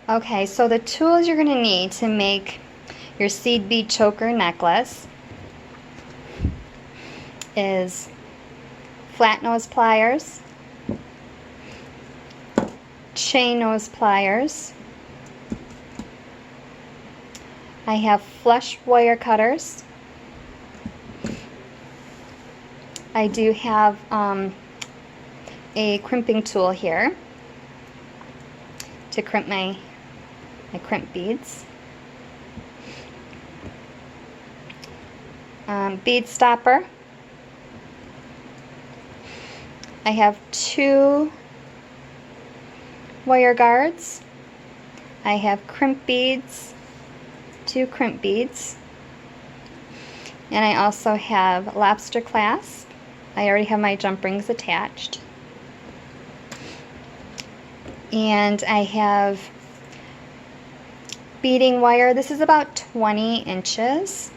Okay, so the tools you're going to need to make your seed bead choker necklace is flat nose pliers, chain nose pliers, I have flush wire cutters, I do have a crimping tool here to crimp my crimp beads, bead stopper, I have 2 wire guards, I have crimp beads, 2 crimp beads, and I also have lobster clasp. I already have my jump rings attached, and I have beading wire. This is about 20 inches.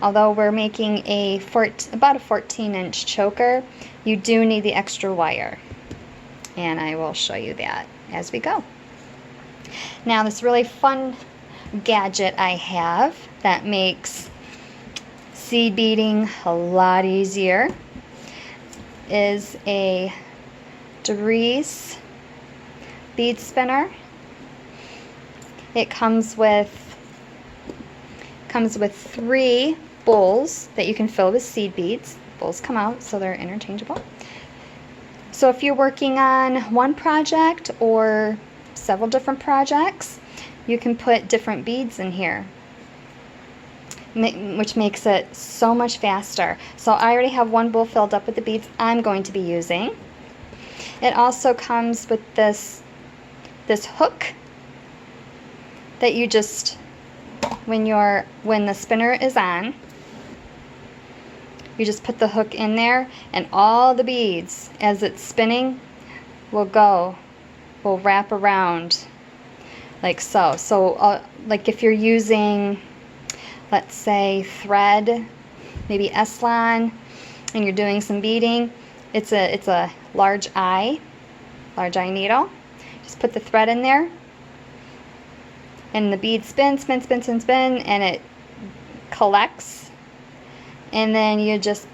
Although we're making about a 14-inch choker, you do need the extra wire, and I will show you that as we go. Now, this really fun gadget I have that makes seed beading a lot easier is a Dries bead spinner. It comes with 3 bowls that you can fill with seed beads. Bowls come out so they're interchangeable. So if you're working on one project or several different projects, you can put different beads in here, which makes it so much faster. So I already have one bowl filled up with the beads I'm going to be using. It also comes with this hook that you just, when the spinner is on, you just put the hook in there, and all the beads as it's spinning will wrap around like so. So like if you're using, let's say, thread, maybe Eslon, and you're doing some beading, it's a large eye needle. Just put the thread in there, and the bead spin, and it collects, and then you just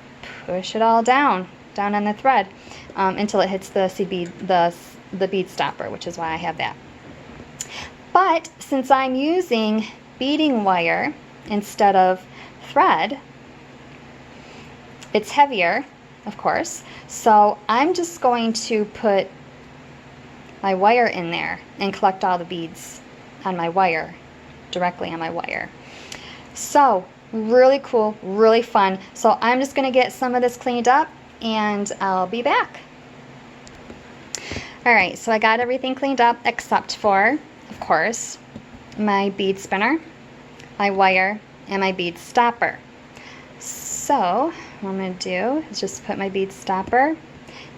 push it all down on the thread until it hits the bead stopper, which is why I have that. But since I'm using beading wire instead of thread, it's heavier, of course, so I'm just going to put my wire in there and collect all the beads on my wire, directly on my wire. So really cool, really fun. So I'm just going to get some of this cleaned up and I'll be back. Alright, so I got everything cleaned up except for, of course, my bead spinner, my wire, and my bead stopper. So what I'm going to do is just put my bead stopper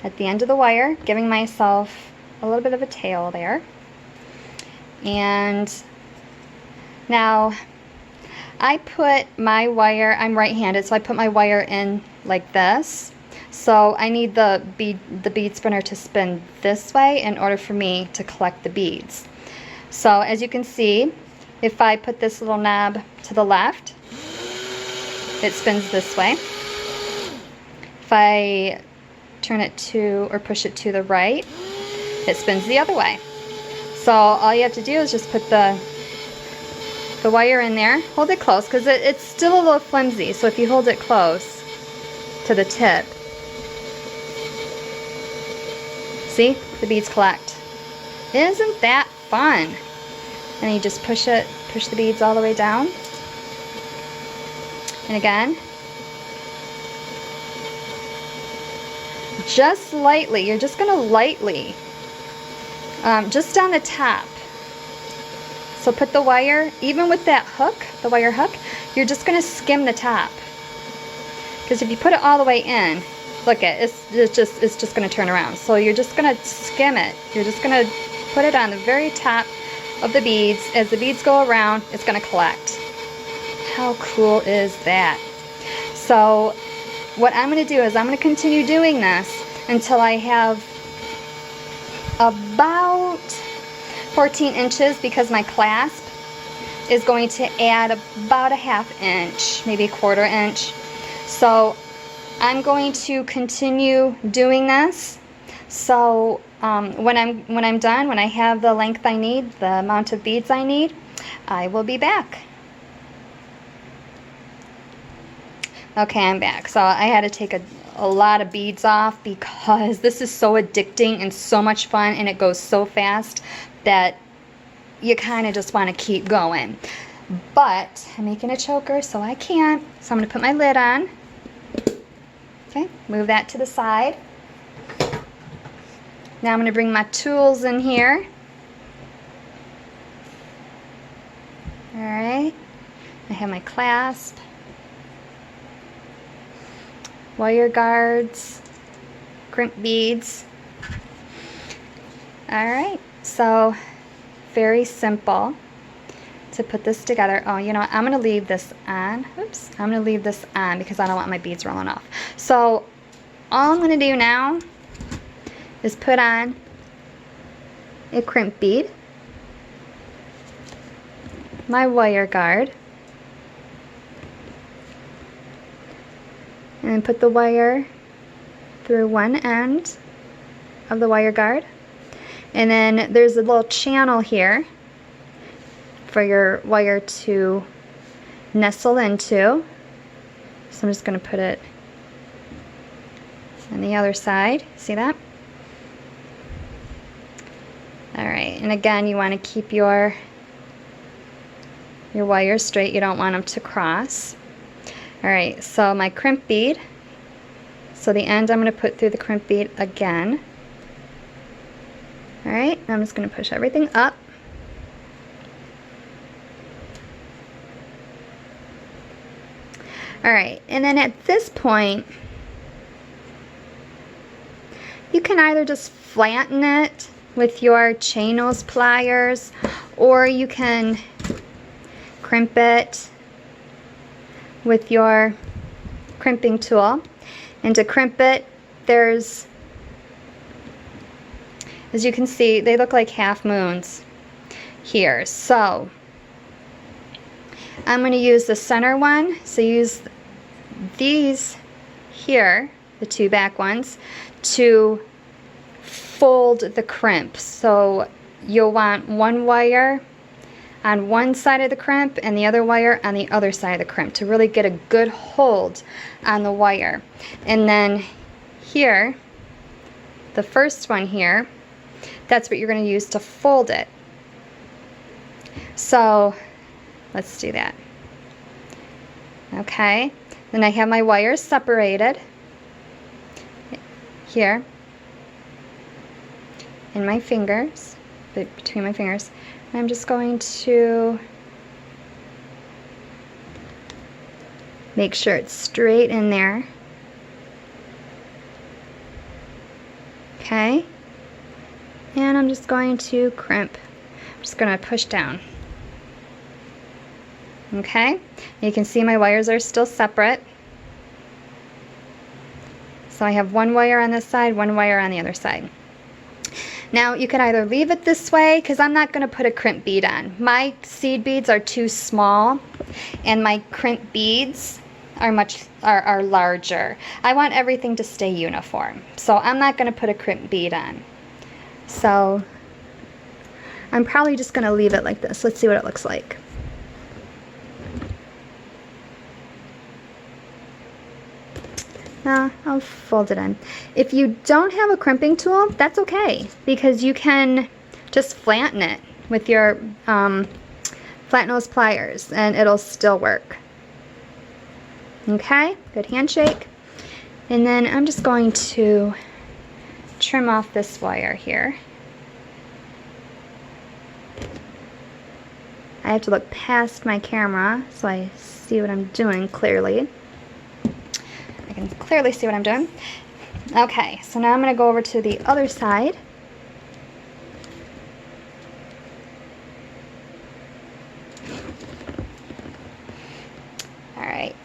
at the end of the wire, giving myself a little bit of a tail there. And now I put my wire, I'm right-handed, so I put my wire in like this. So I need the bead spinner to spin this way in order for me to collect the beads. So as you can see, if I put this little knob to the left, it spins this way. If I turn it to, or push it to the right, it spins the other way. So all you have to do is just put the wire in there, hold it close, because it's still a little flimsy, so if you hold it close to the tip, see, the beads collect. Isn't that fun? And you just push the beads all the way down. And again, just lightly, you're just gonna lightly, just on the top. So put the wire, even with that hook, the wire hook, you're just gonna skim the top. Because if you put it all the way in, look it's just gonna turn around. So you're just gonna skim it. You're just gonna put it on the very top of the beads. As the beads go around, it's gonna collect. How cool is that? So what I'm gonna do is I'm gonna continue doing this until I have about 14 inches because my clasp is going to add about a 1/2 inch, maybe a 1/4 inch. So I'm going to continue doing this. So when I'm done, when I have the length I need, the amount of beads I need, I will be back. Okay, I'm back. So I had to take a lot of beads off because this is so addicting and so much fun, and it goes so fast that you kind of just want to keep going. But I'm making a choker, so I can't. So I'm going to put my lid on. Okay, move that to the side. Now I'm going to bring my tools in here. Alright, I have my clasp, wire guards, crimp beads. Alright, so very simple to put this together. Oh, you know what? I'm going to leave this on. Oops, I'm going to leave this on because I don't want my beads rolling off. So all I'm going to do now is put on a crimp bead, my wire guard, and then put the wire through one end of the wire guard, and then there's a little channel here for your wire to nestle into. So I'm just going to put it on the other side. See that? Alright, and again, you want to keep your wires straight. You don't want them to cross. Alright, so my crimp bead. So the end I'm going to put through the crimp bead again. Alright, I'm just going to push everything up. Alright, and then at this point, you can either just flatten it with your chain nose pliers, or you can crimp it with your crimping tool. And to crimp it, there's, as you can see, they look like half moons here. So I'm going to use the center one. So use these here, the two back ones, to fold the crimp. So you'll want one wire on one side of the crimp and the other wire on the other side of the crimp to really get a good hold on the wire. And then here, the first one here, that's what you're going to use to fold it. So let's do that. Okay, then I have my wires separated here in my fingers, between my fingers. I'm just going to make sure it's straight in there. Okay, and I'm just going to crimp. I'm just going to push down. Okay, you can see my wires are still separate. So I have one wire on this side, one wire on the other side. Now you can either leave it this way, because I'm not going to put a crimp bead on. My seed beads are too small, and my crimp beads are larger. I want everything to stay uniform, so I'm not going to put a crimp bead on. So I'm probably just going to leave it like this. Let's see what it looks like. Now I'll fold it in. If you don't have a crimping tool, that's okay, because you can just flatten it with your flat nose pliers and it'll still work. Okay, good handshake. And then I'm just going to trim off this wire here. I have to look past my camera so I see what I'm doing clearly. I can clearly see what I'm doing. Okay, so now I'm going to go over to the other side. Alright,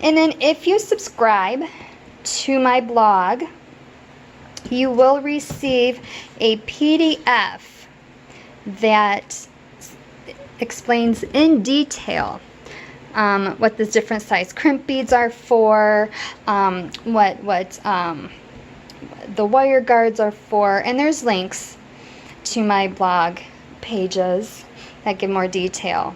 and then if you subscribe to my blog, you will receive a PDF that explains in detail what the different size crimp beads are for, what the wire guards are for, and there's links to my blog pages that give more detail.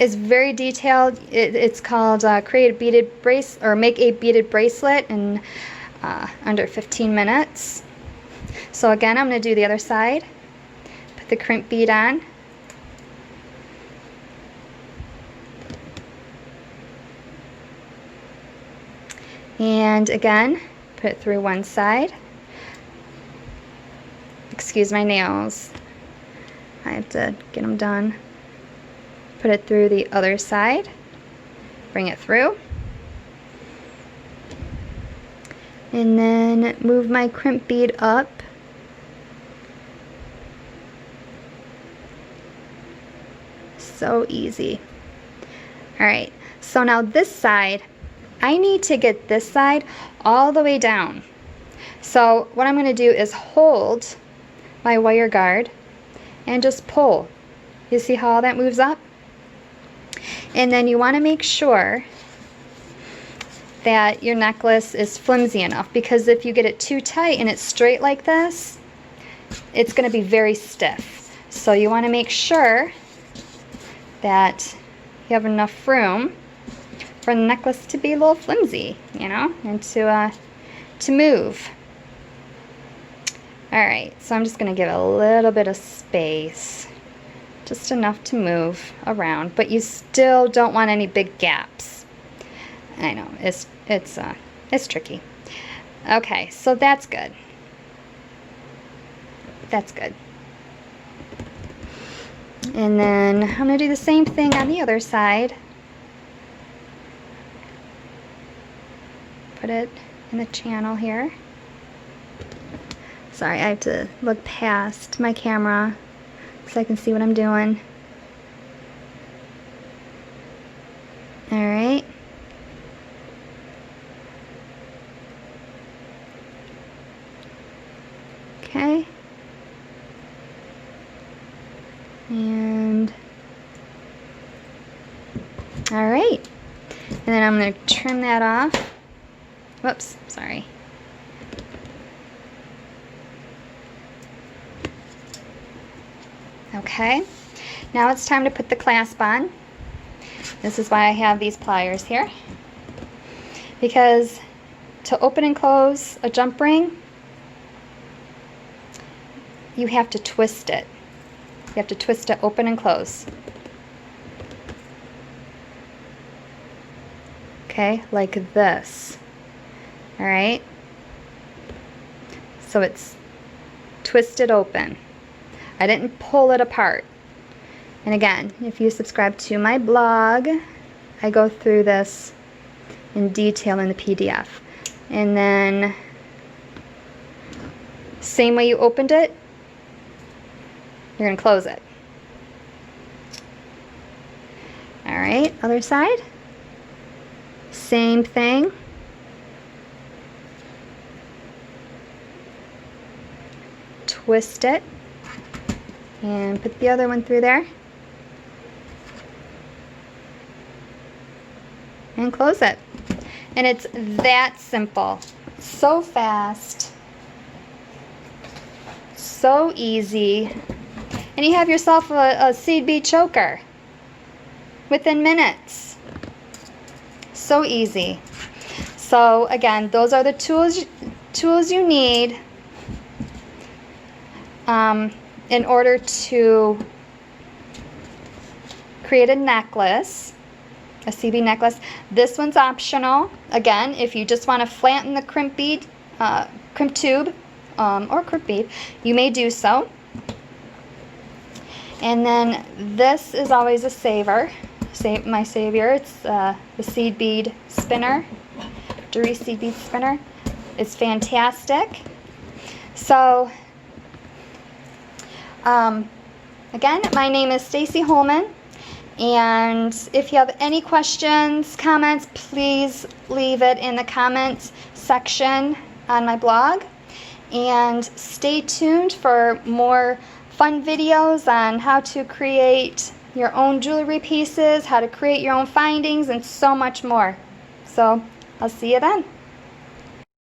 It's very detailed. It's called Create a Beaded Brace, or Make a Beaded Bracelet in under 15 minutes. So again, I'm going to do the other side. Put the crimp bead on. And again, put it through one side. Excuse my nails. I have to get them done. Put it through the other side. Bring it through. And then move my crimp bead up. So easy. Alright, so now this side, I need to get this side all the way down. So what I'm going to do is hold my wire guard and just pull. You see how all that moves up? And then you want to make sure that your necklace is flimsy enough, because if you get it too tight and it's straight like this, it's going to be very stiff. So you want to make sure that you have enough room for the necklace to be a little flimsy, you know, and to move. Alright, so I'm just going to give it a little bit of space, just enough to move around, but you still don't want any big gaps. I know, it's tricky. Okay, so that's good. That's good. And then I'm going to do the same thing on the other side. Put it in the channel here. Sorry, I have to look past my camera so I can see what I'm doing. Alright. Okay. And alright. And then I'm going to trim that off. Whoops, sorry. Okay, now it's time to put the clasp on. This is why I have these pliers here, because to open and close a jump ring, you have to twist it. You have to twist it open and close. Okay, like this. Alright? So it's twisted open. I didn't pull it apart. And again, if you subscribe to my blog, I go through this in detail in the PDF. And then, same way you opened it, you're going to close it. Alright, other side. Same thing. Twist it. And put the other one through there. And close it. And it's that simple. So fast. So easy. And you have yourself a seed bead choker within minutes. So easy. So again, those are the tools you need in order to create a necklace, a CB necklace. This one's optional. Again, if you just want to flatten the crimp bead, crimp tube, or crimp bead, you may do so. And then this is always a saver. My savior. It's the seed bead spinner, Dury seed bead spinner. It's fantastic. So again, my name is Stacy Holman, and if you have any questions, comments, please leave it in the comments section on my blog. and stay tuned for more fun videos on how to create your own jewelry pieces, how to create your own findings, and so much more. So I'll see you then.